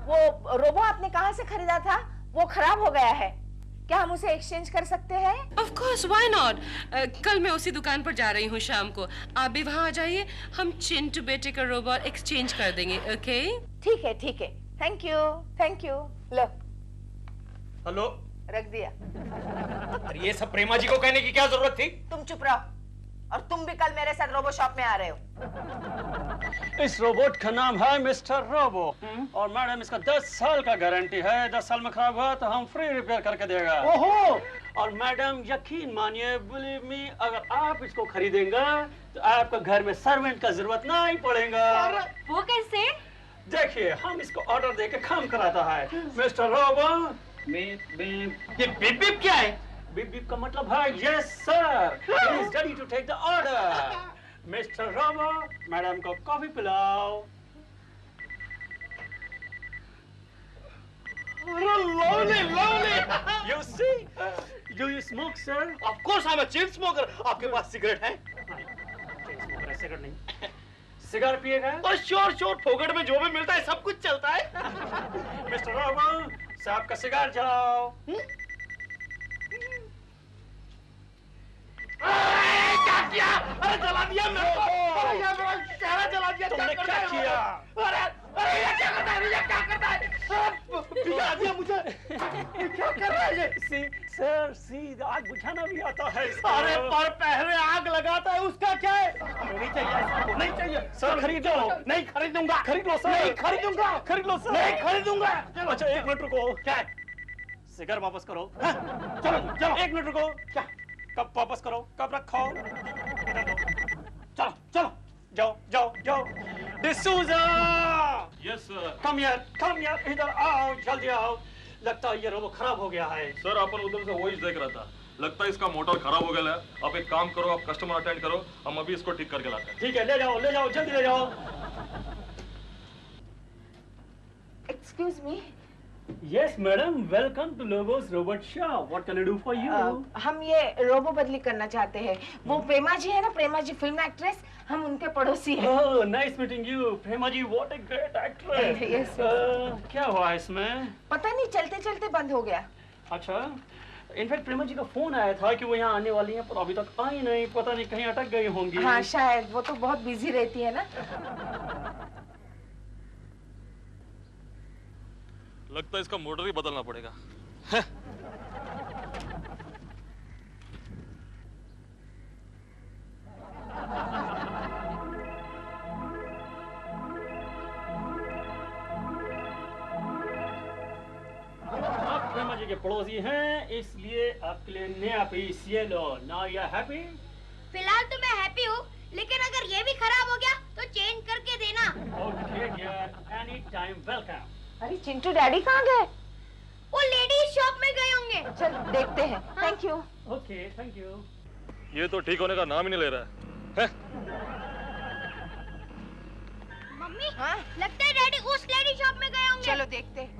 वो रोबो आपने कहाँ से खरीदा था? वो खराब हो गया है, क्या हम उसे एक्सचेंज कर सकते हैं? Of course, why not? कल मैं उसी दुकान पर जा रही हूँ शाम को, आप भी वहाँ आ जाइए, हम चिंटू बेटे का रोबोट एक्सचेंज कर देंगे, ओके? ठीक है, थैंक यू। लो, हेलो, रख दिया। अरे ये सब प्रेमा जी को कहने की क्या जरूरत थी? तुम चुप रहो, और तुम भी कल मेरे साथ रोबो शॉप में आ रहे हो। इस रोबोट का नाम है मिस्टर रोबो और मैडम इसका 10 साल का गारंटी है। 10 साल में खराब हुआ तो हम फ्री रिपेयर करके देगा। ओहो! और मैडम यकीन मानिए, बिलीव मी, अगर आप इसको खरीदेंगे तो आपको घर में सर्वेंट का जरूरत नहीं पड़ेगा। वो कैसे? देखिए, हम इसको ऑर्डर देके काम कराता है। मिस्टर रोबो, ये बीप बीप क्या है? बीप बीप का मतलब है yes sir, he is ready to take the order. Mister Robo, madam को कॉफी पिलाओ। Lovely. You see? Do you smoke, sir? Of course, I'm a chain smoker. आपके पास cigarette है? Cigarette नहीं। सिगार पिएगा? और श्योर, फोकट में जो भी मिलता है सब कुछ चलता है। मिस्टर रोबो, साहब का सिगार जलाओ। क्या किया? अरे जला दिया मेरे को। अरे यार मेरा चेहरा जला दिया। तुमने क्या किया? अरे ये क्या करता है? ये क्या करता है? बिगाड़ दिया मुझे। क्या कर रहा है ये? सर, आग बुझाना भी आता है। अरे पर पहले आग लगाता है, उसका क्या है? नहीं चाहिए, नहीं चाहिए। सर खरीदो। नहीं खरीदूंगा। खरीद लो सर। नहीं खरीदूंगा। खरीद लो सर। नहीं खरीदूंगा। अच्छा 1 मिनट रुको। क्या? सिगार वापस करो। चलो 1 मिनट रुको। क्या? कब वापस करो, कब रखो। चलो जाओ। D'Souza, yes sir. कम यार, इधर आओ, जल्दी आओ। लगता है ये रोबो खराब हो गया है। सर अपन उधर से वही देख रहा था, लगता है इसका मोटर खराब हो गया है। आप एक काम करो, आप कस्टमर अटेंड करो, हम अभी इसको ठीक करके लाते हैं। ठीक है, ले जाओ, जल्दी ले जाओ। Excuse me, Yes, madam. Welcome to Lobo's Robot Shop. What can I do for you? हम ये रोबो बदली करना चाहते हैं। वो प्रेमा जी है ना, प्रेमा जी फिल्म एक्ट्रेस, हम उनके पड़ोसी हैं। Oh, nice meeting you, Prema ji. What a great actress. Yes. क्या हुआ इसमें? पता नहीं, चलते चलते बंद हो गया। अच्छा. इनफैक्ट प्रेमा जी का फोन आया था कि वो यहाँ आने वाली हैं, पर अभी तक आई नहीं. पता नहीं कहीं अटक गई होंगी. हाँ शायद, वो तो बहुत बिजी रहती है ना. लगता है इसका मोटर ही बदलना पड़ेगा. आप प्रेमा जी के पड़ोसी हैं, इसलिए आपके लिए नया पीस ये लो. Now you are happy? फिलहाल तो मैं हैप्पी हूँ, लेकिन अगर ये भी खराब हो गया तो चेंज करके देना. Okay dear, any time welcome. अरे चिंटू डैडी कहाँ गए? वो लेडीज शॉप में गए होंगे. चल देखते हैं. Thank you. Okay, thank you. ये तो ठीक होने का नाम ही नहीं ले रहा है. मम्मी, लगता है डैडी उस लेडी शॉप में गए होंगे. चलो देखते हैं.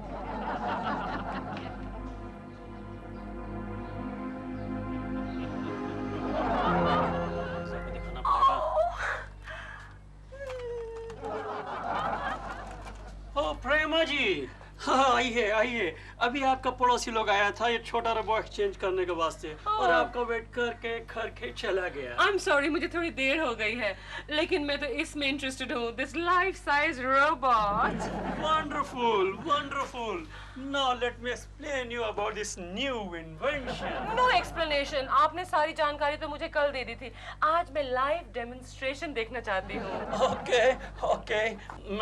ओ प्रेमा जी, हाँ आइए आइए. अभी आपका पड़ोसी लोग आया था ये छोटा रोबो एक्सचेंज करने के वास्ते, और आपका वेट करके करके चला गया. I'm sorry, मुझे थोड़ी देर हो गई है, लेकिन मैं तो इसमें इंटरेस्टेड हूँ. This life size robot. Wonderful, wonderful. Now let me explain you about this new invention. No explanation. आपने सारी जानकारी तो मुझे कल दे दी थी. आज मैं लाइव डेमोन्स्ट्रेशन देखना चाहती हूँ. Okay, okay,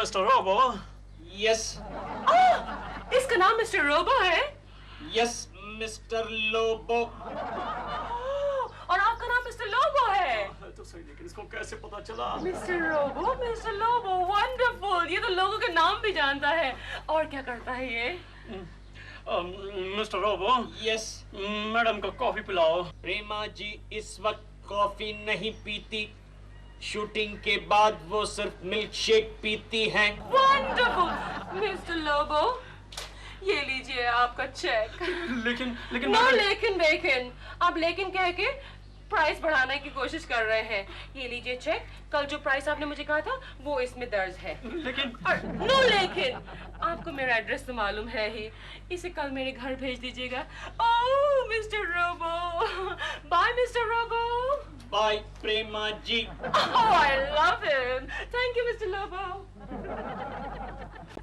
Mr. Robo. Yes. इसका नाम मिस्टर रोबो है? Yes, Mr. Lobo. और आपका नाम मिस्टर लोबो है? तो सही, लेकिन इसको कैसे पता चला? Mister Robo, mister Lobo, wonderful. ये तो लोगों के नाम भी जानता है. और क्या करता है ये? Mister Robo. Yes. मैडम को कॉफी पिलाओ. प्रेमा जी इस वक्त कॉफी नहीं पीती. शूटिंग के बाद वो सिर्फ मिल्क शेक पीती हैं. वंडरफुल. मिस्टर लोबो, ये लीजिए आपका चेक. लेकिन नो लेकिन आप लेकिन कह के प्राइस बढ़ाने की कोशिश कर रहे हैं. ये लीजिए चेक. कल जो प्राइस आपने मुझे कहा था वो इसमें दर्ज है. लेकिन नो लेकिन आपको मेरा एड्रेस तो मालूम है ही. इसे कल मेरे घर भेज दीजिएगा. Oh mister Robo. Bye mister Robo. Bye Prema ji. Oh, I love him. Thank you, Mr. Lobo.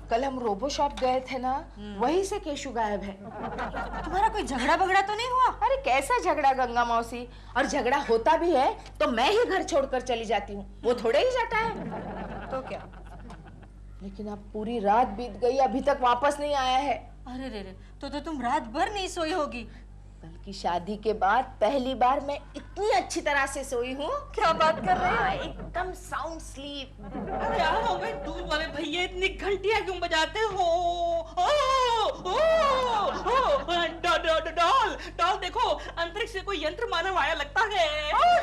कल हम रोबो शॉप गए थे ना, वहीं से केशु गायब है. तुम्हारा कोई झगड़ा बगड़ा तो नहीं हुआ? अरे कैसा झगड़ा गंगा मौसी. और झगड़ा होता भी है तो मैं ही घर छोड़कर चली जाती हूँ, वो थोड़े ही जाता है. तो क्या? लेकिन अब पूरी रात बीत गई, अभी तक वापस नहीं आया है. अरे रे रे, तो तुम रात भर नहीं सोई होगी. कल की शादी के बाद पहली बार मैं इतनी अच्छी तरह से सोई हूँ. क्या बात कर रहे हो? एकदम साउंड स्लीप. अरे आओ भाई, दूध वाले भैया इतनी घंटियां क्यों बजाते हो? डॉल देखो, अंतरिक्ष से कोई यंत्र मानव आया लगता है.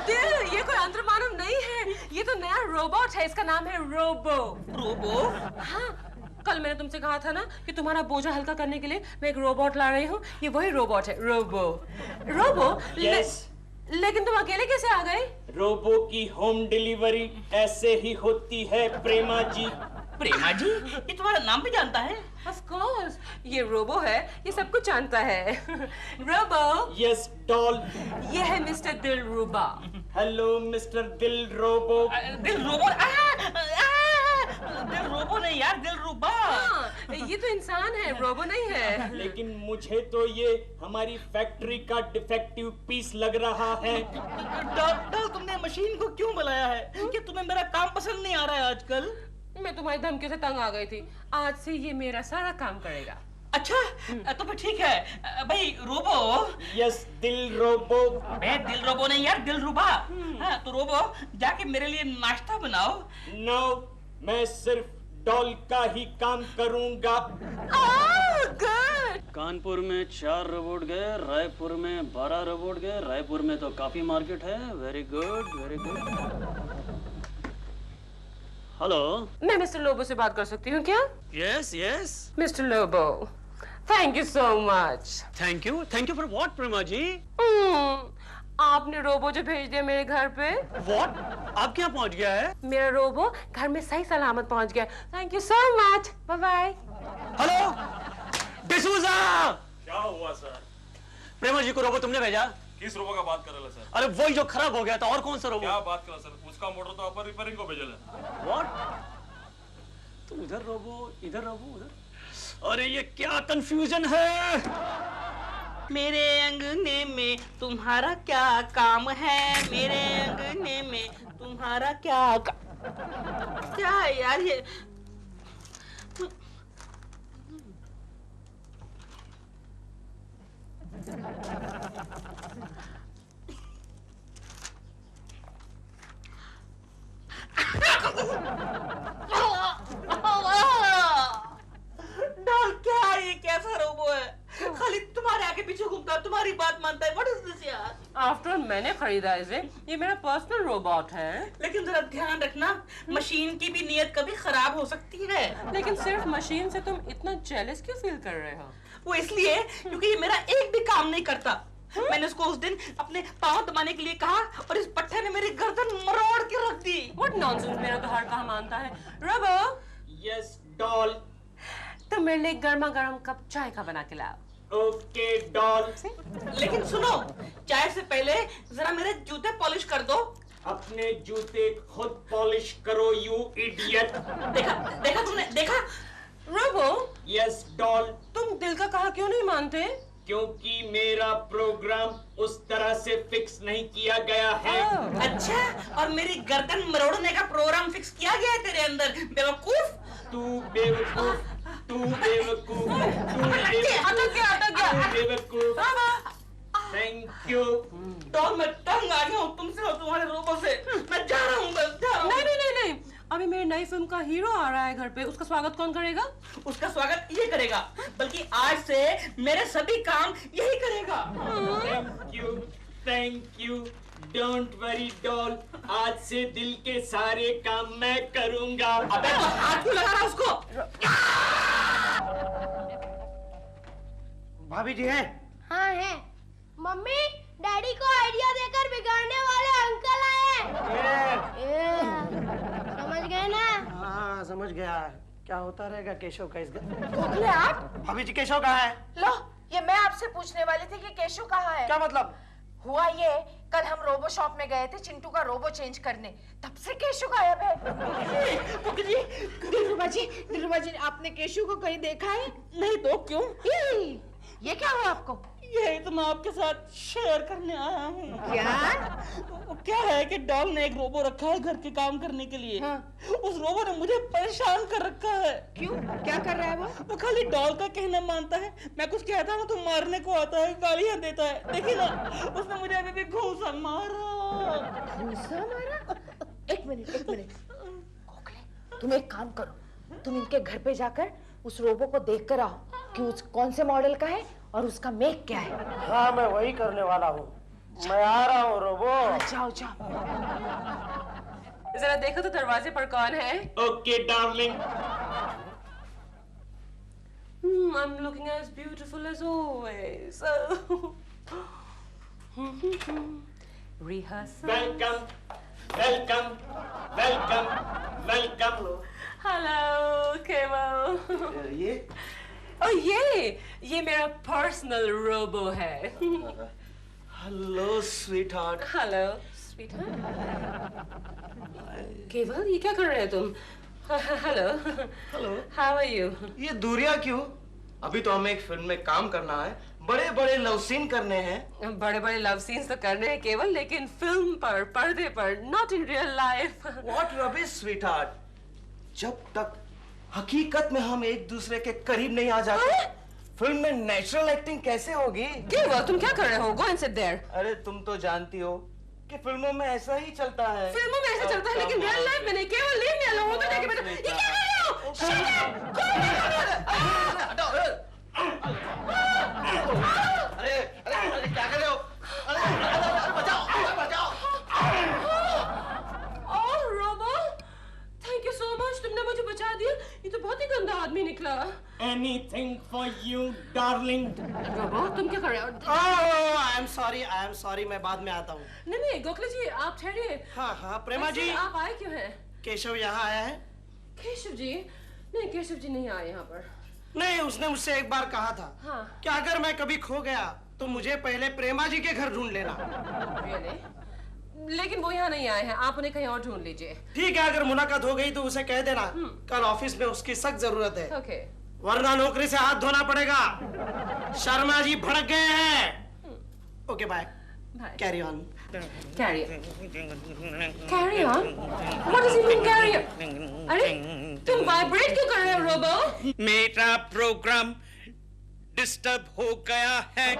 दिल, ये कोई यंत्र मानव नहीं है. ये तो नया रोबोट है. इसका नाम है रोबो. रोबो? हाँ, कल मैंने तुमसे कहा था ना कि तुम्हारा बोझा हल्का करने के लिए मैं एक रोबोट ला रही हूँ. ये वही रोबोट है. रोबो. Yes. लेकिन तुम अकेले कैसे आ गए? रोबो की होम डिलीवरी ऐसे ही होती है प्रेमा जी. प्रेमा जी, ये तुम्हारा नाम भी जानता है? Of course, ये रोबो है, ये सब कुछ जानता है. रोबो. Yes, doll. ये है mister Dilruba. Hello mister Dilrobo. Dilrobo? दिल रोबो नहीं यार, दिलरुबा. ये तो इंसान है, रोबो नहीं है. लेकिन मुझे तो ये हमारी फैक्ट्री का डिफेक्टिव पीस लग रहा है. डॉल, तुमने मशीन को क्यों बुलाया है? क्या तुम्हें मेरा काम पसंद नहीं आ रहा है आजकल? मैं तुम्हारी धमकी से तंग आ गई थी. आज से ये मेरा सारा काम करेगा. अच्छा, तो फिर ठीक है. भाई रोबो. यस, दिल रोबो. मैं दिल रोबो नहीं यार, दिलरुबा. हाँ, तो रोबो जाके मेरे लिए नाश्ता बनाओ. नो, मैं सिर्फ डॉल का ही काम करूंगा. गुड. कानपुर में 4 रोबोट गए, रायपुर में 12 रोबोट गए. रायपुर में तो काफी मार्केट है. Very good, very good. Hello, मैं मिस्टर लोबो से बात कर सकती हूँ क्या? Yes yes. Mister Lobo, thank you so much. Thank you for what Prema ji? आपने रोबो जो भेज दिया मेरे घर पे। व्हाट? आप क्या पहुंच गया है? मेरा रोबो घर में सही सलामत पहुंच गया। Thank you so much. Bye bye. Hello D'Souza. क्या हुआ सर? प्रेमा जी को रोबो तुमने भेजा? किस रोबो का बात कर रहे हो सर? अरे वही जो खराब हो गया था। और कौन सा रोबो? क्या बात कर रहे हो सर? उसका मोटर तो आप रिपेयरिंग को भेजल है। व्हाट? तुम इधर रोबो इधर रोबो उधर। अरे ये क्या कंफ्यूजन है? मेरे अंगने में तुम्हारा क्या काम है? मेरे अंगने में तुम्हारा क्या है यार ये? डॉल क्या है ये? कैसा रोबो है? खाली तुम्हारे आगे पीछे घूमता है, तुम्हारी बात मानता है। What is this यार? आफ्टर ऑल मैंने खरीदा इसे। ये मेरा पर्सनल रोबोट है। लेकिन जरा ध्यान रखना, मशीन की भी नीयत कभी खराब हो सकती है। लेकिन सिर्फ मशीन से तुम इतना जेलस क्यों फील कर रहे हो? वो इसलिए क्योंकि ये मेरा एक भी काम नहीं करता। मैंने उसको उस दिन अपने पाँव दबाने के लिए कहा और इस पट्टे ने मेरी गर्दन मरोड़ के रख दी। What nonsense, मेरा तो हर कहा मानता है। रोबो। Yes doll. तुम मेरे लिए गर्मा गर्म कप चाय का बना के लाओ। Okay doll. लेकिन सुनो, चाय से पहले जरा मेरे जूते पॉलिश कर दो। अपने जूते खुद पॉलिश करो यू इडियट। देखा तुमने? देखा? रोबो। Yes doll. तुम दिल का कहा क्यों नहीं मानते? क्योंकि मेरा प्रोग्राम उस तरह से फिक्स नहीं किया गया है। अच्छा, और मेरी गर्दन मरोड़ने का प्रोग्राम फिक्स किया गया है तेरे अंदर, बेवकूफ। तू बेवकूफ, तू बेवकूफ, तू बेवकूफ। Thank you. डॉल, मैं तंग आ गया हूँ तुमसे और तुम्हारे रोबो से। मैं जा रहा हूँ, बस जा रहा हूँ। नहीं। अभी मेरी नई फिल्म का हीरो आ रहा है घर पे। उसका स्वागत कौन करेगा? उसका स्वागत ये करेगा, बल्कि आज से मेरे सभी काम यही करेगा। Thank you. Don't worry doll, आज से दिल के सारे काम मैं करूंगा। अबे तो हाथ क्यों लगा रहा उसको? भाभी जी हैं? हाँ है। मम्मी, डैडी को आइडिया देकर बिगाड़ने वाले अंकल आए हैं। समझ गए ना? हाँ समझ गया। क्या होता रहेगा केशव का इस घर? गोखले आप? भाभी जी केशव कहाँ है? लो, ये मैं आपसे पूछने वाली थी कि केशव कहाँ है? क्या मतलब? हुआ ये, कल हम रोबो शॉप में गए थे चिंटू का रोबो चेंज करने, तब से केशव गायब है। दिलरुबा जी, आपने केशव को कहीं देखा है? नहीं तो क्यों? ये क्या हुआ आपको? यही तो मैं आपके साथ शेयर करने आया हूँ। क्या है कि डॉल ने एक रोबो रखा है घर के काम करने के लिए। उस रोबो ने मुझे परेशान कर रखा है। क्यों? क्या कर रहा है वो? खाली डॉल का कहना मानता है। मैं कुछ कहता हूँ तो मारने को आता है, गालियाँ देता है। देखिए ना, उसने मुझे अभी भी घूंसा मारा। घूंसा मारा? एक मिनट। गोखले, तुम एक काम करो, तुम इनके घर पे जाकर उस रोबो को देख कर आओ कि उस कौन से मॉडल का है और उसका मेक क्या है। हाँ मैं वही करने वाला हूँ। मैं आ रहा हूँ रोबो। जाओ। जरा देखो तो दरवाजे पर कौन है? Okay darling. I'm looking as beautiful as always. Rehearsal. Welcome. Hello, Kemal. ये? ये मेरा पर्सनल रोबो है। Hello sweetheart. Hello sweetheart. Keval, ये क्या कर रहे हो तुम? हेलो। How are you? ये दूरियां क्यों? अभी तो हमें एक फिल्म में काम करना है, बड़े बड़े लव सीन करने हैं। बड़े बड़े लव सीन्स तो करने हैं केवल, लेकिन फिल्म पर, पर्दे पर, not in real life. What rubbish sweetheart. जब तक हकीकत में हम एक दूसरे के करीब नहीं आ जाते, फिल्म में नेचुरल एक्टिंग कैसे होगी? केवल, तुम क्या कर रहे हो? Go and sit there. अरे तुम तो जानती हो कि फिल्मों में ऐसा ही चलता है। फिल्मों में ऐसा चलता है, लेकिन रियल लाइफ में नहीं। केवल लीव मी अलोन। होता है कि ये क्या कर रहे हो? अरे क्या कर रहे हो? बचाओ। Oh Robo, thank you so much, तुमने मुझे बचा दिया। ये तो बहुत ही गंदा आदमी निकला। anything for you, darling. Robo तुम क्या कर रहे हो? आई एम सॉरी, मैं बाद में आता हूँ। नहीं गोखले जी आप ठहरिए। हाँ प्रेमा जी, आप आए क्यों हैं? केशव यहाँ आया है? केशव जी? नहीं केशव जी नहीं आए यहाँ पर। नहीं, उसने मुझसे एक बार कहा था कि अगर मैं कभी खो गया तो मुझे पहले प्रेमा जी के घर ढूंढ लेना। लेकिन वो यहाँ नहीं आए हैं, आप उन्हें कहीं और ढूंढ लीजिए। ठीक है, अगर मुलाकात हो गई तो उसे कह देना कल ऑफिस में उसकी सख्त जरूरत है। ओके। वरना नौकरी से हाथ धोना पड़ेगा। शर्मा जी भड़क गए हैं। Okay bye. Carry on. Carry on? What does he mean carry on? अरे तुम वाइब्रेट क्यों कर रहे हो रोबो? मेरा प्रोग्राम डिस्टर्ब हो गया है।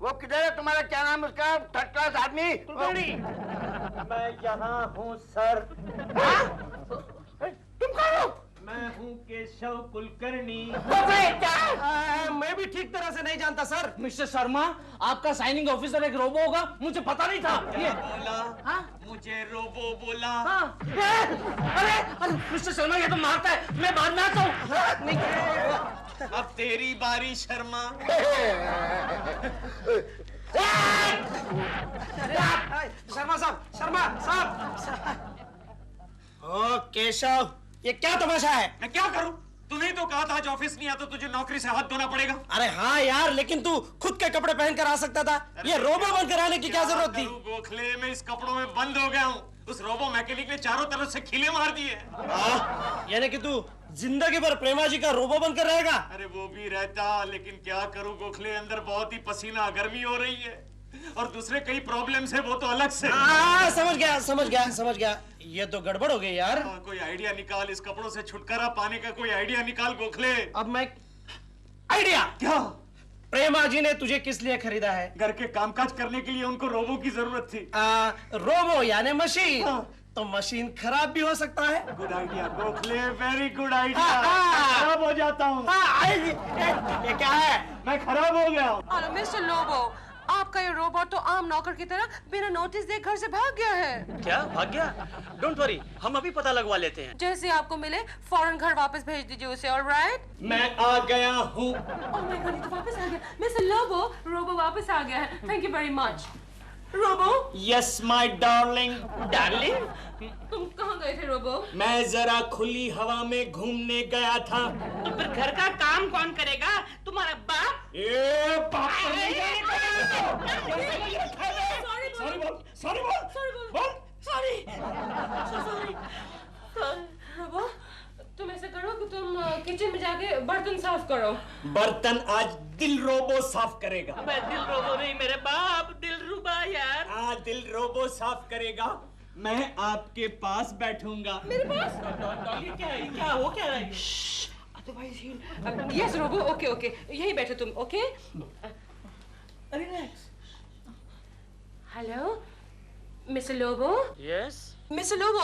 वो किधर है तुम्हारा, क्या नाम उसका, थर्ड क्लास आदमी? मैं यहाँ हूँ सर। तुम कौन हो? मैं हूँ केशव कुलकर्णी। मैं भी ठीक तरह से नहीं जानता सर। मिस्टर शर्मा, आपका साइनिंग ऑफिसर एक रोबो होगा, मुझे पता नहीं था। ये मुझे रोबो बोला। अरे मिस्टर शर्मा ये तो मारता है, मैं बाद में आता हूँ। अब तेरी बारी शर्मा। शर्मा साहब। ओ केशव, ये क्या तमाशा है? मैं क्या करूं? तूने तो कहा था आज ऑफिस नहीं आता तुझे नौकरी से हाथ धोना पड़ेगा। अरे हाँ यार, लेकिन तू खुद के कपड़े पहनकर आ सकता था। ये रोबो बनकर आने की क्या जरूरत थी? गोखले में इस कपड़ों में बंद हो गया हूँ। उस रोबो मैकेनिक ने चारों तरफ से खीले मार दिए। यानी कि तू जिंदगी भर प्रेमा जी का रोबो बनकर रहेगा? अरे वो भी रहता, लेकिन क्या करूं गोखले, अंदर बहुत ही पसीना गर्मी हो रही है और दूसरे कई प्रॉब्लम्स है, वो तो अलग से। समझ गया। ये तो गड़बड़ हो गई यार। कोई आइडिया निकाल, इस कपड़ों से छुटकारा पाने का कोई आइडिया निकाल गोखले। अब मैं आइडिया क्या? प्रेमा जी ने तुझे किस लिए खरीदा है? घर के कामकाज करने के लिए उनको रोबो की जरूरत थी। रोबो यानी मशीन। तो मशीन खराब भी हो सकता है। Good idea Gokhale, very good idea. खराब हो जाता हूँ। ये क्या है? मैं खराब हो गया हूँ। मिस्टर लोबो, आपका ये रोबोट तो आम नौकर की तरह बिना नोटिस दे घर से भाग गया है। क्या भाग गया? डोंट वरी, हम अभी पता लगवा लेते हैं। जैसे आपको मिले फौरन घर वापस भेज दीजिए उसे। ऑलराइट? मैं आ गया हूँ। ओह माय गॉड, ये तो वापस आ गया। मिस्टर लोबो, रोबो वापस आ गया है। Thank you very much. Robo? Yes my darling. Darling? तुम कहाँ गए थे रोबो? मैं जरा खुली हवा में घूमने गया था। तो फिर घर का काम कौन करेगा? तुम्हारा बाप? रोबो, तुम ऐसा करो कि तुम किचन में जाके बर्तन साफ करो। बर्तन आज दिल रोबो साफ करेगा। मैं दिल रोबो नहीं, मेरे बाप दिल रुबा यार। हाँ, दिल रोबो साफ करेगा। मैं आपके पास बैठूंगा। मेरे पास? ये क्या है? क्या हो क्या रहा है? यस रोबो, ओके यही बैठो तुम। Okay relax. Hello mister Lobo. Yes mister Lobo,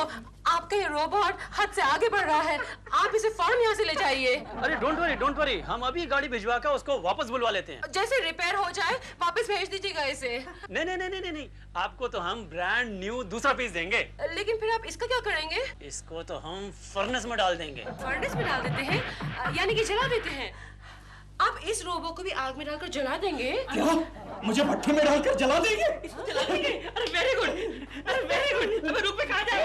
आपका ये रोबोट हद से आगे बढ़ रहा है, आप इसे फौरन यहाँ से ले जाइए। अरे डोंट वरी, हम अभी गाड़ी भिजवा कर उसको वापस बुलवा लेते हैं। जैसे रिपेयर हो जाए वापस भेज दीजिएगा इसे। नहीं, आपको तो हम ब्रांड न्यू दूसरा पीस देंगे। लेकिन फिर आप इसका क्या करेंगे? इसको तो हम फर्नेस में डाल देंगे। फर्नेस में डाल देते हैं? यानी कि जला देते हैं? आप इस रोबो को भी आग में डालकर जला देंगे? क्या? मुझे भट्टी में डालकर जला देंगे? इसको जला देंगे? अरे वेरी गुड। अबे रुक पे कहाँ जाए?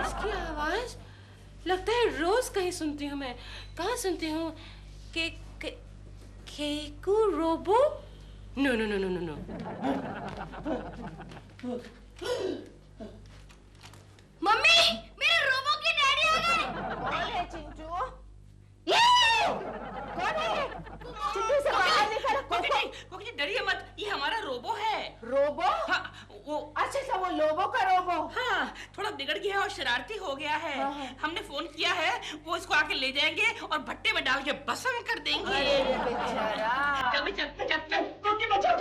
इसकी आवाज लगता है रोज कहीं सुनती हूँ मैं। कहाँ सुनती हूँ? केकू रोबो? नो। मम्मी, मेरे रोबो के डैडी आ गए। कौन है चिंटू? कौन है? चिंटू से बाहर निकल। कोकी डरिए मत, ये हमारा रोबो है। रोबो? हाँ, वो अच्छा वो लोबो का रोबो। हाँ, थोड़ा बिगड़ गया है और शरारती हो गया है। हमने फोन किया है, वो इसको आके ले जाएंगे और भट्टे में डाल के भस्म कर देंगे। अरे बेचारा। चल कोकी बचाओ।